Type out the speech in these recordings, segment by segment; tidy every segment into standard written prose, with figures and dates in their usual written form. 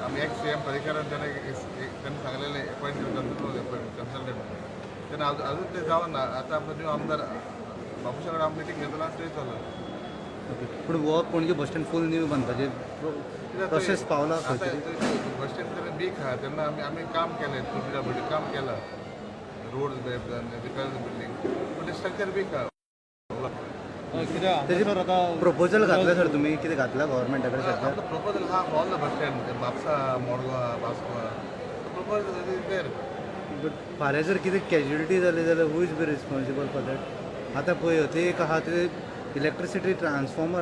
आम्ही एक CM परिकरांनी त्यांनी सांगलेले अपॉइंटमेंट कन्सल्टंट त्यांना अजून ते जावं ना. आता आपण न्यू आमदार बापूशाकडे आम मिटींग घेतला ते चालू. पूण हो पणजे बस स्टँड फूल न्यू बांदपाचे प्रोसेस पावला. आता बस स्टँड तरी बीक आहा तेन्ना आमी काम केलें, तुमच्या काम केलं, रोड रिपेअर बिल्डींग, पण ते स्ट्रक्चर बीक आहा. तेजे आता प्रपोजल घातला सर तुमी, कितें घातला गव्हर्मेंटा कडेन सध्या? प्रपोजल हा all the bus stand Mapusa, Madgaon, Vasco proposal is there. But फाल्यां जर कितें कॅज्युलिटी जाली जाल्यार who is be responsible for that? आतां पळय ते एक आहा ते इलेक्ट्रिसिटी ट्रान्सफॉर्मर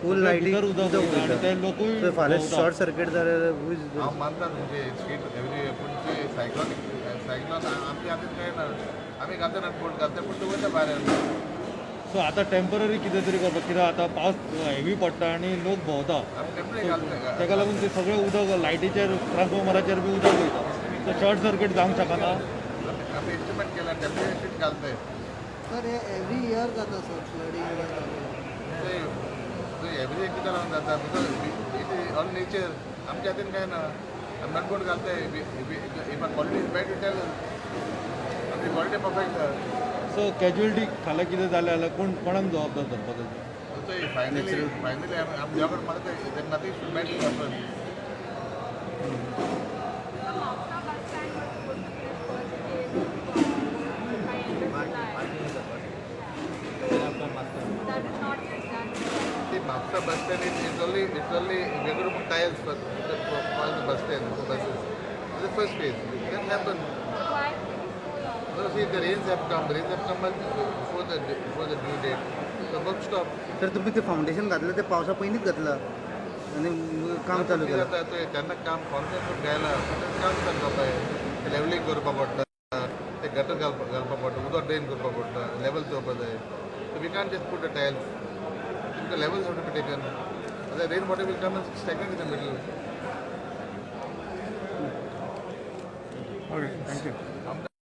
फूल लायटीक उदक वयता, फाल्यां शॉर्ट सर्कीट जाल्यार हू इज? हांव मानता म्हणजे स्ट्रीट एवरी पूण ते सायक्लॉन आमच्या हातीन काय ना. आमी घालता पूण वयता भायर. सो आतां टेम्पररी कितें तरी करपाक, कित्याक आतां पावस हेवी पडटा आनी लोक भोंवता, ताका लागून ते सगळें उदक लायटीचेर ट्रान्सफॉर्मराचेर बी उदक वयता. सो शॉर्ट सर्कीट जावंक शकना. आमी एस्टिमेट केला टेम्पररी शीट घालताय. सर हे एवरी इयर जाता सर फ्लडिंग. एवरी कितें लागून जाता बिकॉज ऑन नेचर आमच्या हातीन काय ना. आमी नटबोट घालताय. If quality is bad to tell आमची क्वॉलिटी परफेक्ट. सो कॅज्युअलिटी फाल्यां कितें जालें जाल्यार कोणाक जबाबदार धरपाक? फायनली आमच्या कडेन म्हाका तेन्ना ती should bad happen. After bus stand, it's only we're going to put tiles for the bus stand, the buses. The first phase. That happened. No, see, the rains have come before the due date. The work stopped. तर तुम्ही ते foundation घातलं ते पावसा पयलींच घातलं आणि काम चालू केलं. त्यांना काम कॉन्फरन्स घ्यायला काम करता पाहिजे. लेवलिंग करपा पडटा, ते गटर घालपा पडटा, उदक ड्रेन करपा पडटा, लेवल चोवपा जाय. So we can't just put the tiles. The levels have to be taken. The rainwater will come and stagnate in the middle. Okay, thank you.